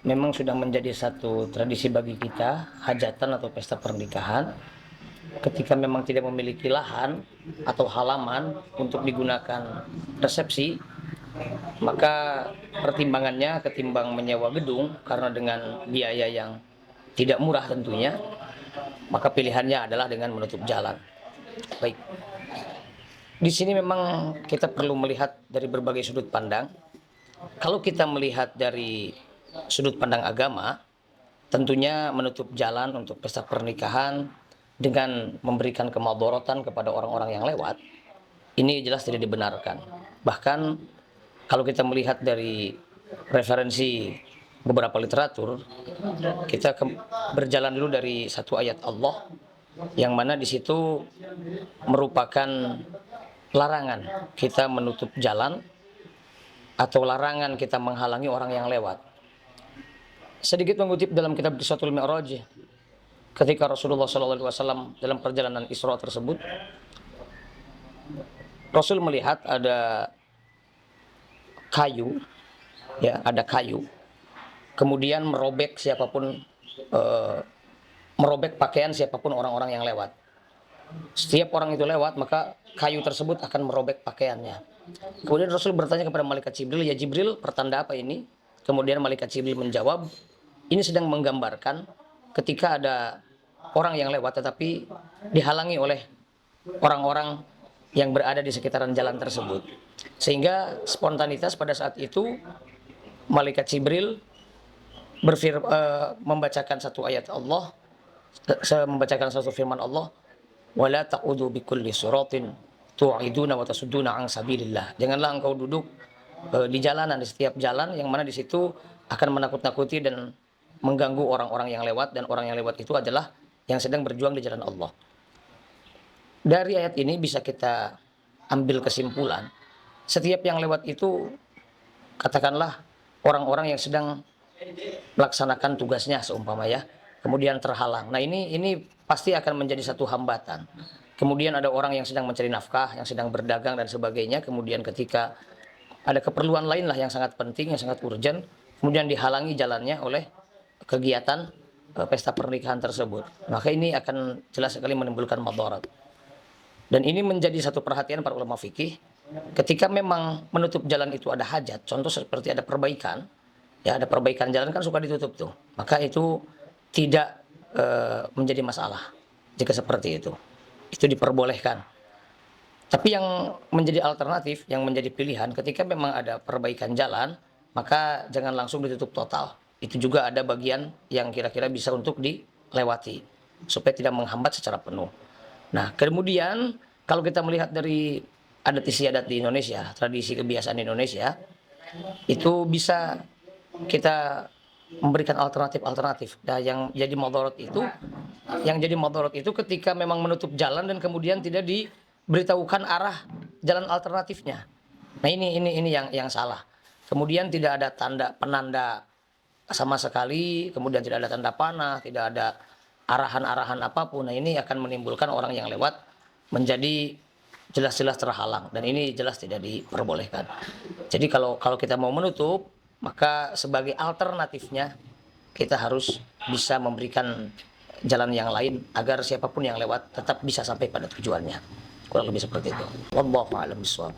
memang sudah menjadi satu tradisi bagi kita, hajatan atau pesta pernikahan. Ketika memang tidak memiliki lahan atau halaman untuk digunakan resepsi, maka pertimbangannya ketimbang menyewa gedung karena dengan biaya yang tidak murah tentunya, maka pilihannya adalah dengan menutup jalan. Baik, di sini memang kita perlu melihat dari berbagai sudut pandang. Kalau kita melihat dari sudut pandang agama, tentunya menutup jalan untuk pesta pernikahan dengan memberikan kemadharatan kepada orang-orang yang lewat, ini jelas tidak dibenarkan. Bahkan kalau kita melihat dari referensi beberapa literatur, kita berjalan dulu dari satu ayat Allah yang mana di situ merupakan larangan kita menutup jalan atau larangan kita menghalangi orang yang lewat. Sedikit mengutip dalam kitab Qissatul Mi'raj, ketika Rasulullah SAW dalam perjalanan Isra tersebut, Rasul melihat ada kayu, ya ada kayu, kemudian merobek siapapun, merobek pakaian siapapun orang-orang yang lewat. Setiap orang itu lewat, maka kayu tersebut akan merobek pakaiannya. Kemudian Rasul bertanya kepada malaikat Jibril, ya Jibril, pertanda apa ini? Kemudian malaikat Jibril menjawab, ini sedang menggambarkan ketika ada orang yang lewat tetapi dihalangi oleh orang-orang yang berada di sekitaran jalan tersebut. Sehingga spontanitas pada saat itu malaikat Jibril membacakan satu ayat Allah, membacakan satu firman Allah, wala taqudu bikulli siratin tu'iduna wa tasudduna an sabilillah. Janganlah engkau duduk di jalanan, di setiap jalan yang mana di situ akan menakut-nakuti dan mengganggu orang-orang yang lewat, dan orang yang lewat itu adalah yang sedang berjuang di jalan Allah. Dari ayat ini bisa kita ambil kesimpulan, setiap yang lewat itu katakanlah orang-orang yang sedang melaksanakan tugasnya seumpama ya, kemudian terhalang. Nah ini pasti akan menjadi satu hambatan. Kemudian ada orang yang sedang mencari nafkah, yang sedang berdagang dan sebagainya. Kemudian ketika ada keperluan lain lah yang sangat penting, yang sangat urgent, kemudian dihalangi jalannya oleh kegiatan pesta pernikahan tersebut. Maka ini akan jelas sekali menimbulkan madarat. Dan ini menjadi satu perhatian para ulama fikih. Ketika memang menutup jalan itu ada hajat, contoh seperti ada perbaikan, ya ada perbaikan jalan kan suka ditutup tuh. Maka itu tidak menjadi masalah jika seperti itu diperbolehkan. Tapi yang menjadi alternatif, yang menjadi pilihan ketika memang ada perbaikan jalan, maka jangan langsung ditutup total. Itu juga ada bagian yang kira-kira bisa untuk dilewati supaya tidak menghambat secara penuh. Nah kemudian kalau kita melihat dari adat istiadat di Indonesia, tradisi kebiasaan Indonesia, itu bisa kita memberikan alternatif. Nah, yang jadi madarat itu ketika memang menutup jalan dan kemudian tidak diberitahukan arah jalan alternatifnya. Nah, ini yang salah. Kemudian tidak ada tanda penanda sama sekali, kemudian tidak ada tanda panah, tidak ada arahan-arahan apapun. Nah, ini akan menimbulkan orang yang lewat menjadi jelas-jelas terhalang, dan ini jelas tidak diperbolehkan. Jadi kalau kita mau menutup, maka sebagai alternatifnya kita harus bisa memberikan jalan yang lain agar siapapun yang lewat tetap bisa sampai pada tujuannya. Kurang lebih seperti itu. Wallahu a'lam bishawab.